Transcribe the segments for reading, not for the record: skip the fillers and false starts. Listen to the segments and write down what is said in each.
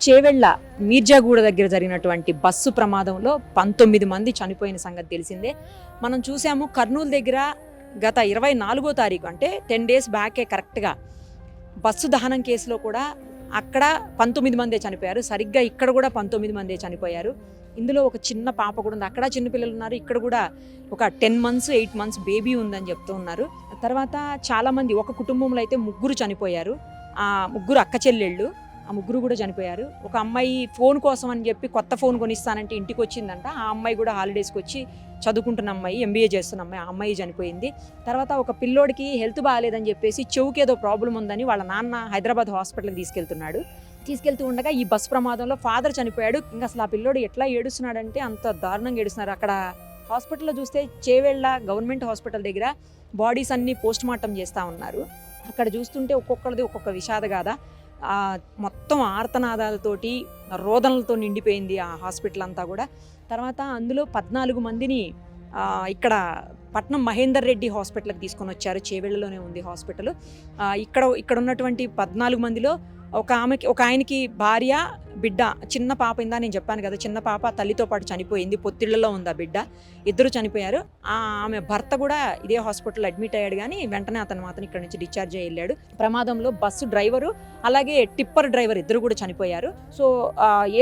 చేవెళ్ళ మీర్జాగూడ దగ్గర జరిగినటువంటి బస్సు ప్రమాదంలో 19 మంది చనిపోయిన సంగతి తెలిసిందే. మనం చూసాము కర్నూలు దగ్గర గత 24వ తారీఖు అంటే 10 డేస్ బ్యాకే కరెక్ట్గా బస్సు దహనం కేసులో కూడా అక్కడ 19 మందే చనిపోయారు. సరిగ్గా ఇక్కడ కూడా 19 మందే చనిపోయారు. ఇందులో ఒక చిన్న పాప కూడా ఉంది. అక్కడ చిన్నపిల్లలు ఉన్నారు. ఇక్కడ కూడా ఒక 10 మంత్స్ 8 మంత్స్ బేబీ ఉందని చెప్తూ ఉన్నారు. తర్వాత చాలామంది ఒక కుటుంబంలో అయితే 3 చనిపోయారు. ఆ 3 అక్క చెల్లెళ్ళు, ఆ 3 కూడా చనిపోయారు. ఒక అమ్మాయి ఫోన్ కోసం అని చెప్పి కొత్త ఫోన్ కొనిస్తానంటే ఇంటికి వచ్చిందంట. ఆ అమ్మాయి కూడా హాలిడేస్కి వచ్చి చదువుకుంటున్న అమ్మాయి, ఎంబీఏ చేస్తున్న అమ్మాయి, ఆ అమ్మాయి చనిపోయింది. తర్వాత ఒక పిల్లోడికి హెల్త్ బాగాలేదని చెప్పేసి చెవుకి ఏదో ప్రాబ్లం ఉందని వాళ్ళ నాన్న హైదరాబాద్ హాస్పిటల్కి తీసుకెళ్తూ ఉండగా ఈ బస్ ప్రమాదంలో ఫాదర్ చనిపోయాడు. ఇంకా అసలు ఆ పిల్లోడు ఎట్లా ఏడుస్తున్నాడంటే అంత దారుణంగా ఏడుస్తున్నారు. అక్కడ హాస్పిటల్లో చూస్తే చేవెళ్ళ గవర్నమెంట్ హాస్పిటల్ దగ్గర బాడీస్ అన్నీ పోస్ట్ మార్టం చేస్తూ ఉన్నారు. అక్కడ చూస్తుంటే ఒక్కొక్కరిది ఒక్కొక్క విషాదగాథ. మొత్తం ఆర్తనాదాలతోటి రోదనలతో నిండిపోయింది ఆ హాస్పిటల్ అంతా కూడా. తర్వాత అందులో 14 మందిని ఇక్కడ పట్నం మహేందర్ రెడ్డి హాస్పిటల్కి తీసుకొని వచ్చారు. చేవెళ్ళలోనే ఉంది హాస్పిటల్. ఇక్కడ ఉన్నటువంటి 14 మందిలో ఒక ఆయనకి భార్య, బిడ్డ, చిన్న పాప, ఇందా నేను చెప్పాను కదా, చిన్న పాప తల్లితో పాటు చనిపోయింది. పొత్తిళ్లలో ఉంది ఆ బిడ్డ. 2 చనిపోయారు. ఆమె భర్త కూడా ఇదే హాస్పిటల్ అడ్మిట్ అయ్యాడు, కానీ వెంటనే అతను మాత్రం ఇక్కడ నుంచి డిశ్చార్జ్ అయ్యి వెళ్ళాడు. ప్రమాదంలో బస్సు డ్రైవరు అలాగే టిప్పర్ డ్రైవర్ 2 కూడా చనిపోయారు. సో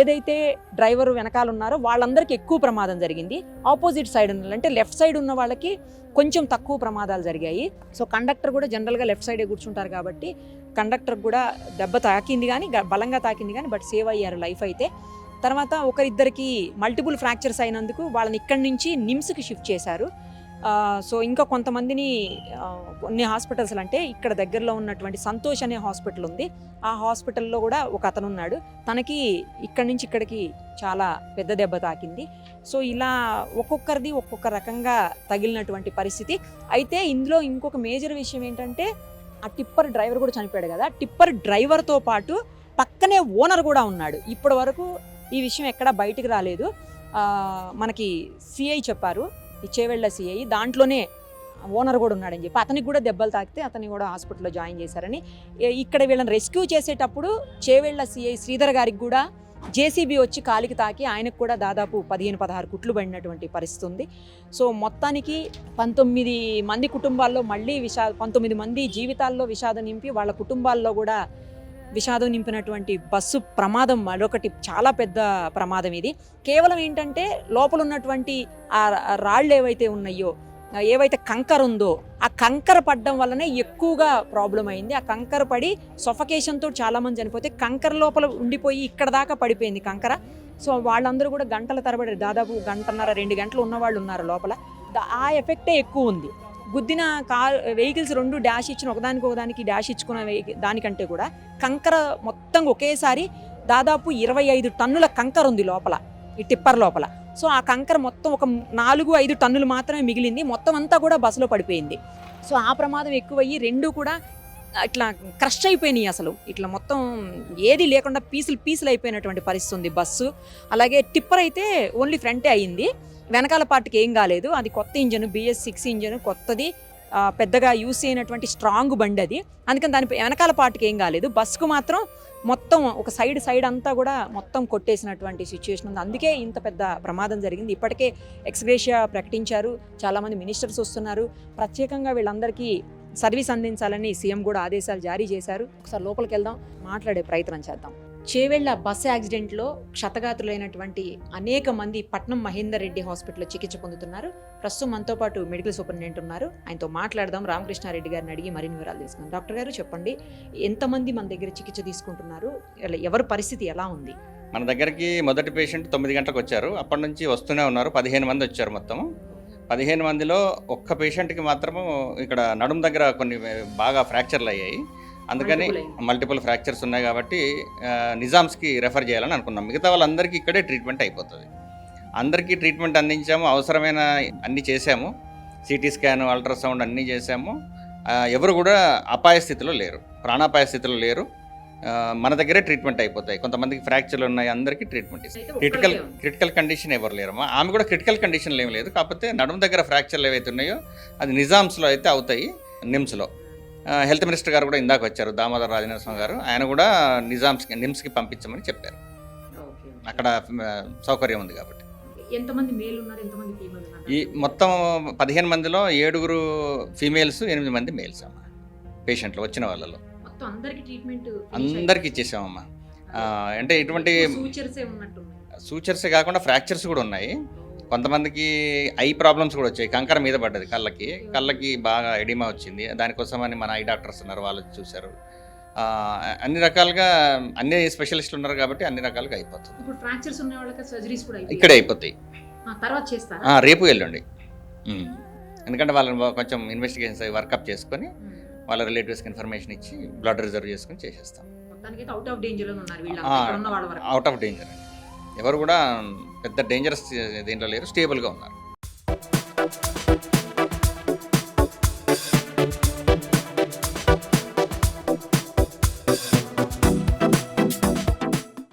ఏదైతే డ్రైవర్ వెనకాల ఉన్నారో వాళ్ళందరికీ ఎక్కువ ప్రమాదం జరిగింది. ఆపోజిట్ సైడ్ అంటే లెఫ్ట్ సైడ్ ఉన్న వాళ్ళకి కొంచెం తక్కువ ప్రమాదాలు జరిగాయి. సో కండక్టర్ కూడా జనరల్గా లెఫ్ట్ సైడే కూర్చుంటారు కాబట్టి కండక్టర్ కూడా దెబ్బ తాకింది, కానీ బలంగా తాకింది, కానీ బట్ సేవ్ అయ్యారు లైఫ్ అయితే. తర్వాత ఒకరిద్దరికి మల్టిపుల్ ఫ్రాక్చర్స్ అయినందుకు వాళ్ళని ఇక్కడి నుంచి నిమ్స్కి షిఫ్ట్ చేశారు. సో ఇంకా కొంతమందిని కొన్ని హాస్పిటల్స్ అంటే ఇక్కడ దగ్గరలో ఉన్నటువంటి సంతోష్ అనే హాస్పిటల్ ఉంది. ఆ హాస్పిటల్లో కూడా ఒక అతను ఉన్నాడు. తనకి ఇక్కడి నుంచి ఇక్కడికి చాలా పెద్ద దెబ్బ తాకింది. సో ఇలా ఒక్కొక్కరిది ఒక్కొక్క రకంగా తగిలినటువంటి పరిస్థితి. అయితే ఇందులో ఇంకొక మేజర్ విషయం ఏంటంటే ఆ టిప్పర్ డ్రైవర్ కూడా చనిపోయాడు కదా. టిప్పర్ డ్రైవర్తో పాటు పక్కనే ఓనర్ కూడా ఉన్నాడు. ఇప్పటి వరకు ఈ విషయం ఎక్కడా బయటికి రాలేదు. మనకి సిఐ చెప్పారు, ఈ చేవెళ్ళ సిఐ, దాంట్లోనే ఓనర్ కూడా ఉన్నాడని చెప్పి. అతనికి కూడా దెబ్బలు తాకితే అతన్ని కూడా హాస్పిటల్లో జాయిన్ చేశారని. ఇక్కడ వీళ్ళని రెస్క్యూ చేసేటప్పుడు చేవెళ్ళ సిఐ శ్రీధర్ గారికి కూడా జేసీబీ వచ్చి కాలికి తాకి ఆయనకు కూడా దాదాపు 15-16 కుట్లు పడినటువంటి పరిస్థితి ఉంది. సో మొత్తానికి 19 మంది కుటుంబాల్లో మళ్ళీ 19 మంది జీవితాల్లో విషాదం నింపి వాళ్ళ కుటుంబాల్లో కూడా విషాదం నింపినటువంటి బస్సు ప్రమాదం మరొకటి చాలా పెద్ద ప్రమాదం ఇది. కేవలం ఏంటంటే లోపల ఉన్నటువంటి ఆ రాళ్ళు ఏవైతే ఉన్నాయో, ఏవైతే కంకర ఉందో ఆ కంకర పడడం వల్లనే ఎక్కువగా ప్రాబ్లం అయింది. ఆ కంకర పడి సొఫకేషన్తో చాలామంది చనిపోతే కంకర లోపల ఉండిపోయి ఇక్కడ దాకా పడిపోయింది కంకర. సో వాళ్ళందరూ కూడా గంటల తరబడి, దాదాపు 1.5-2 గంటలు ఉన్నవాళ్ళు ఉన్నారు లోపల. ఆ ఎఫెక్టే ఎక్కువ ఉంది. గుద్దిన వెహికల్స్ 2 డాష్ ఇచ్చిన ఒకదానికి డాష్ ఇచ్చుకున్న దానికంటే కూడా కంకర మొత్తం ఒకేసారి దాదాపు 25 టన్నుల కంకర ఉంది లోపల, ఈ టిప్పర్ లోపల. సో ఆ కంకర మొత్తం ఒక 4-5 టన్నులు మాత్రమే మిగిలింది. మొత్తం అంతా కూడా బస్సులో పడిపోయింది. సో ఆ ప్రమాదం ఎక్కువయ్యి 2 కూడా ఇట్లా క్రష్ అయిపోయినాయి. అసలు ఇట్లా మొత్తం ఏది లేకుండా పీసులు అయిపోయినటువంటి పరిస్థితి ఉంది బస్సు. అలాగే టిప్పర్ అయితే ఓన్లీ ఫ్రంటే అయింది, వెనకాల పార్ట్కి ఏం కాలేదు. అది కొత్త ఇంజన్, BS6 ఇంజన్, కొత్తది, పెద్దగా యూస్ అయినటువంటి స్ట్రాంగ్ బండి అది. అందుకని దాని వెనకాల పార్ట్కి ఏం కాలేదు. బస్సుకు మాత్రం మొత్తం ఒక సైడ్ అంతా కూడా మొత్తం కొట్టేసినటువంటి సిచ్యువేషన్ ఉంది. అందుకే ఇంత పెద్ద ప్రమాదం జరిగింది. ఇప్పటికే ఎక్స్గ్రేషియా ప్రకటించారు, చాలామంది మినిస్టర్స్ వస్తున్నారు. ప్రత్యేకంగా వీళ్ళందరికీ సర్వీస్ అందించాలని సీఎం కూడా ఆదేశాలు జారీ చేశారు. ఒకసారి లోపలికి వెళ్దాం, మాట్లాడే ప్రయత్నం చేద్దాం. చేవెళ్ళ బస్సు యాక్సిడెంట్లో క్షతగాతులైనటువంటి అనేక మంది పట్నం మహేందర్ రెడ్డి హాస్పిటల్లో చికిత్స పొందుతున్నారు. ప్రస్తుతం మనతో పాటు మెడికల్ సూపరింటెండెంట్ ఉన్నారు. ఆయనతో మాట్లాడదాం. రామకృష్ణారెడ్డి గారిని అడిగి మరిన్ని వివరాలు తీసుకుందాం. డాక్టర్ గారు చెప్పండి, ఎంతమంది మన దగ్గర చికిత్స తీసుకుంటున్నారు, ఎవరి పరిస్థితి ఎలా ఉంది? మన దగ్గరికి మొదటి పేషెంట్ 9 గంటలకు వచ్చారు. అప్పటి నుంచి వస్తూనే ఉన్నారు. 15 మంది వచ్చారు. మొత్తం 15 మందిలో ఒక్క పేషెంట్కి మాత్రము ఇక్కడ నడుము దగ్గర కొన్ని బాగా ఫ్రాక్చర్లు అయ్యాయి. అందుకని మల్టిపుల్ ఫ్రాక్చర్స్ ఉన్నాయి కాబట్టి నిజామ్స్కి రెఫర్ చేయాలని అనుకున్నాం. మిగతా వాళ్ళందరికీ ఇక్కడే ట్రీట్మెంట్ అయిపోతుంది. అందరికీ ట్రీట్మెంట్ అందించాము, అవసరమైన అన్నీ చేశాము. సిటీ స్కాన్, అల్ట్రాసౌండ్ అన్నీ చేశాము. ఎవరు కూడా అపాయ స్థితిలో లేరు, ప్రాణాపాయ స్థితిలో లేరు. మన దగ్గరే ట్రీట్మెంట్ అయిపోతాయి. కొంతమందికి ఫ్రాక్చర్లు ఉన్నాయి, అందరికీ ట్రీట్మెంట్ ఇస్తాం. క్రిటికల్ కండిషన్ ఎవరు లేరమ్మా. ఆమె కూడా క్రిటికల్ కండిషన్లు ఏమి లేదు. కాకపోతే నడుము దగ్గర ఫ్రాక్చర్లు ఏవైతే ఉన్నాయో అది నిజామ్స్లో అయితే అవుతాయి, నిమ్స్లో. హెల్త్ మినిస్టర్ గారు కూడా ఇందాక వచ్చారు, దామోదర్ రాజనరసింహ గారు. ఆయన కూడా నిమ్స్కి పంపించమని చెప్పారు. అక్కడ సౌకర్యం ఉంది కాబట్టి. ఎంతమంది మేల్ ఉన్నారు, ఎంతమంది ఫీమేల్ ఉన్నారు? ఈ మొత్తం 15 మందిలో 7 ఫీమేల్స్, 8 మంది మేల్స్ అమ్మ పేషెంట్లు వచ్చిన వాళ్ళలో. మొత్తం అందరికి ట్రీట్మెంట్ అందరికి ఇచ్చేసామమ్మా. అంటే ఇటువంటి సూచర్సే ఉన్నట్టున్నాయి. సూచర్స్ కాకుండా ఫ్రాక్చర్స్ కూడా ఉన్నాయి. కొంతమందికి ఐ ప్రాబ్లమ్స్ కూడా వచ్చాయి. కంకర మీద పడ్డది కళ్ళకి బాగా ఎడిమా వచ్చింది. దానికోసమని మన ఐ డాక్టర్స్ ఉన్నారు, వాళ్ళు చూశారు. అన్ని రకాలుగా అన్ని స్పెషలిస్టులు ఉన్నారు కాబట్టి అన్ని రకాలుగా అయిపోతుంది. ఇప్పుడు ఫ్రాక్చర్స్ ఉన్న వాళ్ళకి సర్జరీస్ కూడా ఇక్కడే అయిపోతాయి. తర్వాత చేస్తారా? రేపు ఎల్లుండి. ఎందుకంటే వాళ్ళని కొంచెం ఇన్వెస్టిగేషన్స్ వర్కప్ చేసుకొని వాళ్ళ రిలేటివ్స్కి ఇన్ఫర్మేషన్ ఇచ్చి బ్లడ్ రిజర్వ్ చేసుకొని చేసేస్తాం. Out of danger out of danger. ఎవరు కూడా పెద్ద డేంజరస్ దీంట్లో లేరు, స్టేబుల్గా ఉన్నారు.